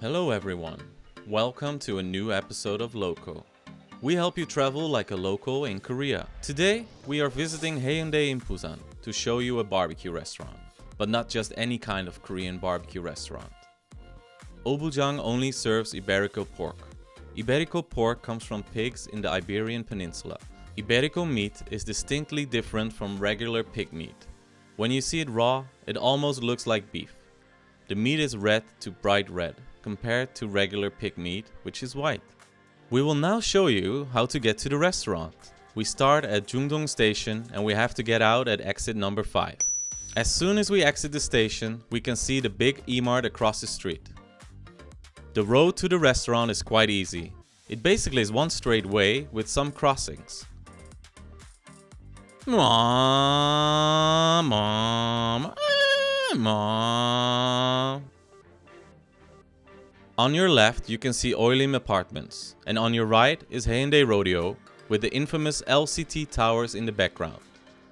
Hello everyone, welcome to a new episode of Loco. We help you travel like a local in Korea. Today, we are visiting Haeundae in Busan to show you a barbecue restaurant. But not just any kind of Korean barbecue restaurant. Obujang only serves Iberico pork. Iberico pork comes from pigs in the Iberian Peninsula. Iberico meat is distinctly different from regular pig meat. When you see it raw, it almost looks like beef. The meat is red to bright red, compared to regular pig meat, which is white. We will now show you how to get to the restaurant. We start at Jungdong Station and we have to get out at exit number 5. As soon as we exit the station, we can see the big E-Mart across the street. The road to the restaurant is quite easy. It basically is one straight way with some crossings. Mom. On your left, you can see Oilim Apartments, and on your right is Haeundae Rodeo, with the infamous LCT towers in the background.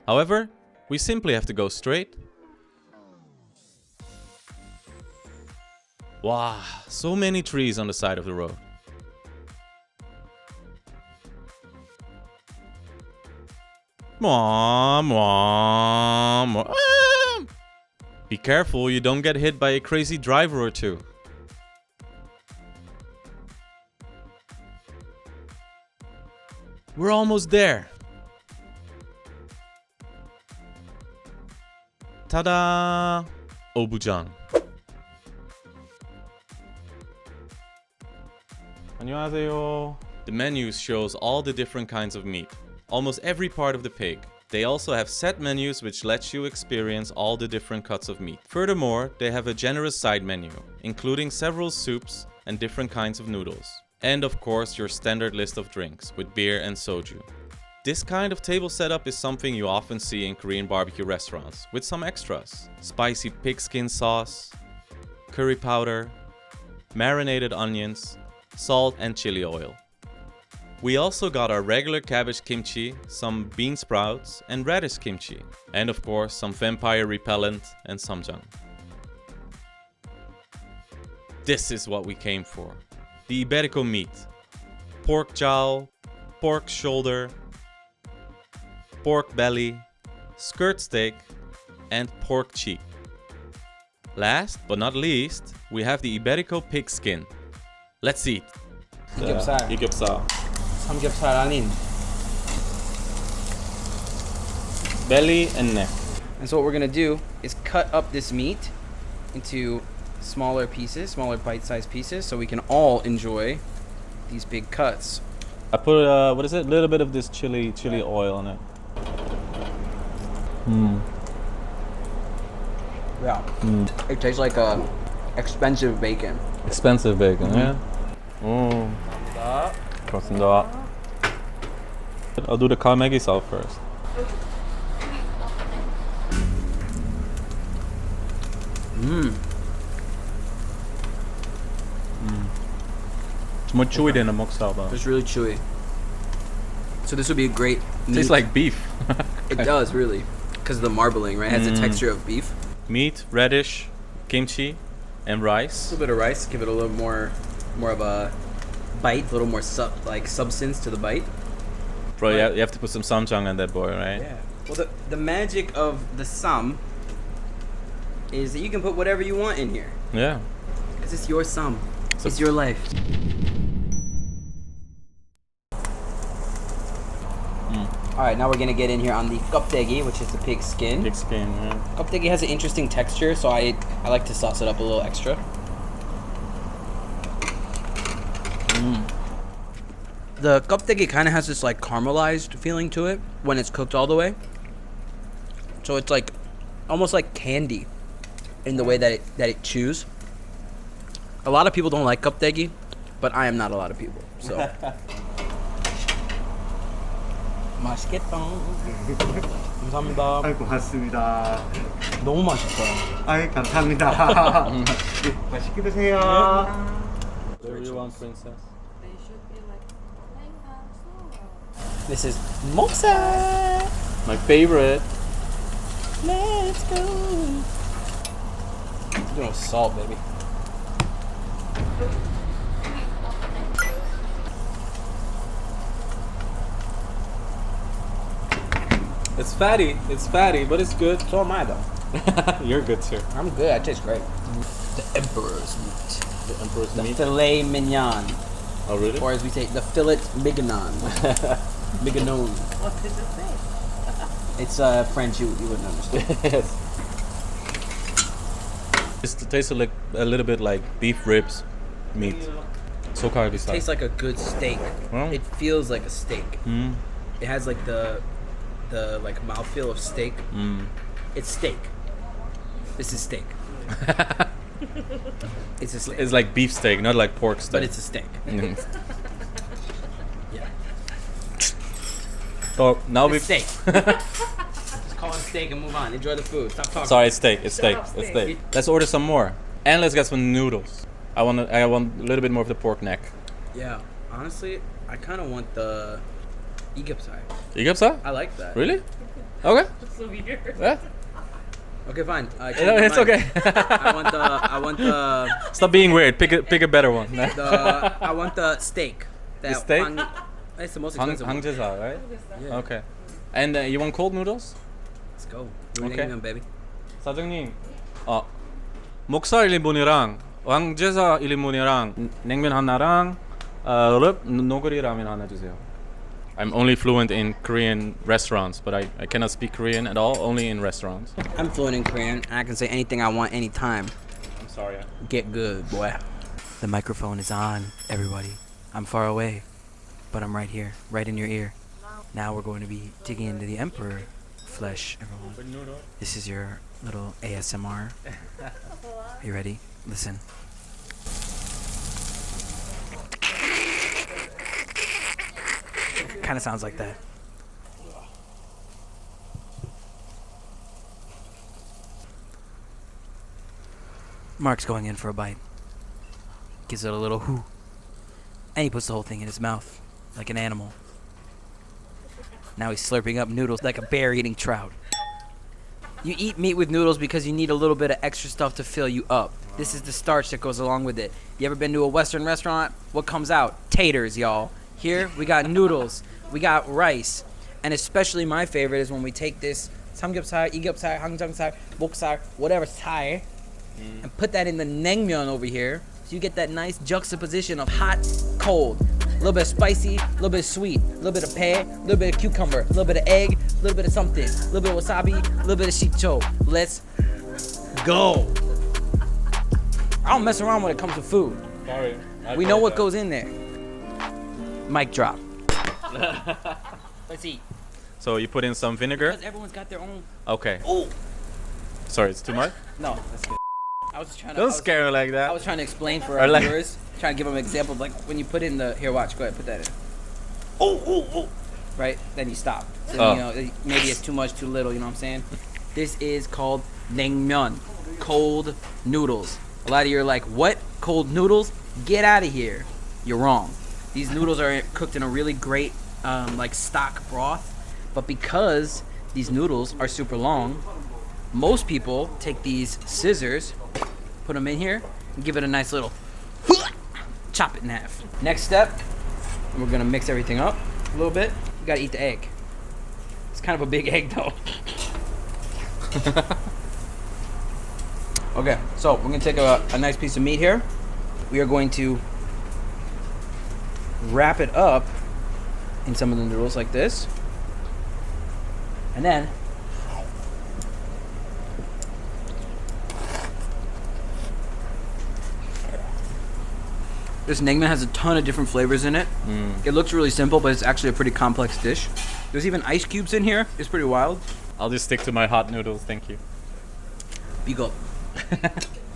However, we simply have to go straight. Wow, so many trees on the side of the road. Be careful you don't get hit by a crazy driver or two. We're almost there. Ta-da! Obujang. 안녕하세요. The menu shows all the different kinds of meat, almost every part of the pig. They also have set menus which lets you experience all the different cuts of meat. Furthermore, they have a generous side menu, including several soups and different kinds of noodles. And of course your standard list of drinks with beer and soju. This kind of table setup is something you often see in Korean barbecue restaurants, with some extras. Spicy pigskin sauce, curry powder, marinated onions, salt and chili oil. We also got our regular cabbage kimchi, some bean sprouts and radish kimchi. And of course some vampire repellent and samjang. This is what we came for. The Iberico meat, pork jowl, pork shoulder, pork belly, skirt steak, and pork cheek. Last but not least, we have the Iberico pig skin. Let's eat. 이겹살. 삼겹살 아닌. Belly and neck. And so what we're gonna do is cut up this meat into smaller pieces, smaller bite-sized pieces, so we can all enjoy these big cuts. I put a little bit of this chili oil on it. Yeah. It tastes like expensive bacon. Expensive bacon, yeah. 고맙습니다. I'll do the kalmegi salt first. It's more chewy than a moksal though. It's really chewy. So this would be a great meat. Tastes like beef. It does, really. Because of the marbling, right? It has the texture of beef. Meat, radish, kimchi, and rice. A little bit of rice, give it a little more of a bite, a little more substance to the bite. Bro, you have to put some samjang on that boy, right? Yeah. Well, the magic of the sam is that you can put whatever you want in here. Yeah. Because it's your sam. It's your life. Alright, now we're going to get in here on the 껍데기, which is the pig skin. Pig skin, yeah. 껍데기 has an interesting texture, so I like to sauce it up a little extra. The 껍데기 kind of has this like caramelized feeling to it when it's cooked all the way. So it's like almost like candy in the way that it chews. A lot of people don't like 껍데기, but I am not a lot of people. So 맛있겠다. 감사합니다. 아이 고맙습니다. 너무 맛있어요. 아이 감사합니다. 맛있게 드세요. Whatever you want, princess. This is moksa. My favorite. Let's go. A little salt, baby. It's fatty, but it's good. So am I though. You're good too. I'm good. I taste great. The emperor's meat. The emperor's The meat. filet mignon. Oh really? Or as we say, the fillet mignon. Mignon. What does it say? It's French, you wouldn't understand. Yes. It tastes like a little bit like beef ribs, meat. Sokarbi Tastes like a good steak. Well. It feels like a steak. Mm. It has like the like mouthfeel of steak. Mm. It's steak. This is steak. It's a steak. It's like beef steak, not like pork steak. But it's a steak. Mm. Yeah. So now we. It's steak. Just call it steak and move on. Enjoy the food. Stop talking. Sorry, it's steak. It's steak. up, It's steak. steak. Let's order some more, and let's get some noodles. I want a little bit more of the pork neck. Yeah. Honestly, I kind of want the Egyptsai. Igapsa? I like that. Really? Okay. That's so weird. Yeah. Okay, fine. No, it's okay. I want the Stop being weird. Pick a better one. I want the steak. The steak? It's the most Hang expensive one. Hangjesa, right? Yeah. Okay. And you want cold noodles? Let's go. Okay. Name them, baby. 사장님. 목살 1인분이랑 왕제사 1인분이랑 냉면 하나랑 노그리 라면 하나 주세요. I'm only fluent in Korean restaurants, but I cannot speak Korean at all, only in restaurants. I'm fluent in Korean, and I can say anything I want anytime. I'm sorry. Get good, boy. The microphone is on, everybody. I'm far away, but I'm right here, right in your ear. Now we're going to be digging into the emperor flesh, everyone. This is your little ASMR. Are you ready? Listen. Kind of sounds like that. Mark's going in for a bite. Gives it a little whoo. And he puts the whole thing in his mouth, like an animal. Now he's slurping up noodles like a bear eating trout. You eat meat with noodles because you need a little bit of extra stuff to fill you up. This is the starch that goes along with it. You ever been to a Western restaurant? What comes out? Taters, y'all. Here, we got noodles. We got rice. And especially my favorite is when we take this samgyeopsal, igeopsal, hangjeopsal, boksal, whatever sal, and put that in the naengmyeon over here. So you get that nice juxtaposition of hot, cold, a little bit of spicy, a little bit of sweet, a little bit of pear, a little bit of cucumber, a little bit of egg, a little bit of something, a little bit of wasabi, a little bit of shicho. Let's go. I don't mess around when it comes to food. Sorry. We know what goes in there. Mic drop. Let's eat. So you put in some vinegar? Because everyone's got their own. Okay. Oh Sorry, it's too much? no, that's good. I was trying to. Don't scare me like I that. was trying to explain for Or our like- viewers, trying to give them an example of like when you put in the here. Watch, go ahead, put that in. Oh. Right, then you stop. So Oh. you know maybe it's too much, too little. You know what I'm saying? This is called naengmyeon, cold noodles. A lot of you are like, what? Cold noodles? Get out of here. You're wrong. These noodles are cooked in a really great like stock broth, but because these noodles are super long, most people take these scissors, put them in here, and give it a nice little chop it in half. Next step, we're gonna mix everything up a little bit. You gotta eat the egg. It's kind of a big egg though. Okay, so we're gonna take a nice piece of meat here. We are going to wrap it up in some of the noodles like this. And then this naengmyeon has a ton of different flavors in it. It looks really simple, but it's actually a pretty complex dish. There's even ice cubes in here. It's pretty wild. I'll just stick to my hot noodles, thank you. Big up.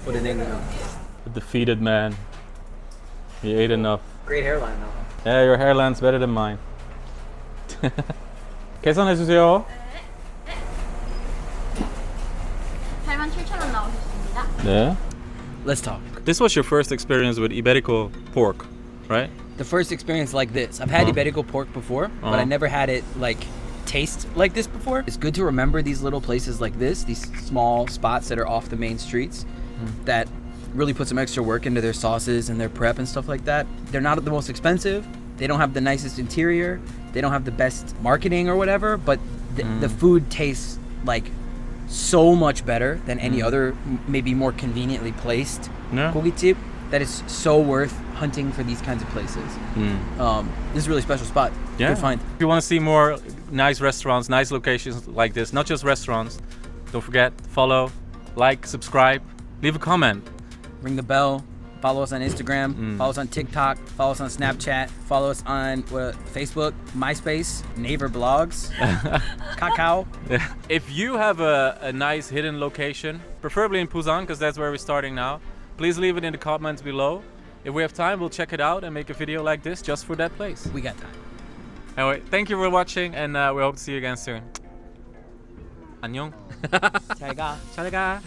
For the naengmyeon. The defeated man. He ate enough. Great hairline though. Yeah, your hairline's better than mine. 계산해주세요. 87,000원 나오셨습니다. 네. Let's talk. This was your first experience with Iberico pork, right? The first experience like this. I've had Iberico pork before, but I never had it like taste like this before. It's good to remember these little places like this, these small spots that are off the main streets that really put some extra work into their sauces and their prep and stuff like that. They're not the most expensive. They don't have the nicest interior. They don't have the best marketing or whatever, but the food tastes like so much better than any other, maybe more conveniently placed Yeah. gogichip, that it's so worth hunting for these kinds of places. This is a really special spot. Yeah. Good find. If you want to see more nice restaurants, nice locations like this, not just restaurants, don't forget, follow, like, subscribe, leave a comment. Ring the bell. Follow us on Instagram. Follow us on TikTok. Follow us on Snapchat. Follow us on Facebook, MySpace, Naver Blogs, Kakao. If you have a nice hidden location, preferably in Busan, because that's where we're starting now, please leave it in the comments below. If we have time, we'll check it out and make a video like this just for that place. We got time. Anyway, thank you for watching, and we hope to see you again soon. 안녕. 잘 가. 잘 가.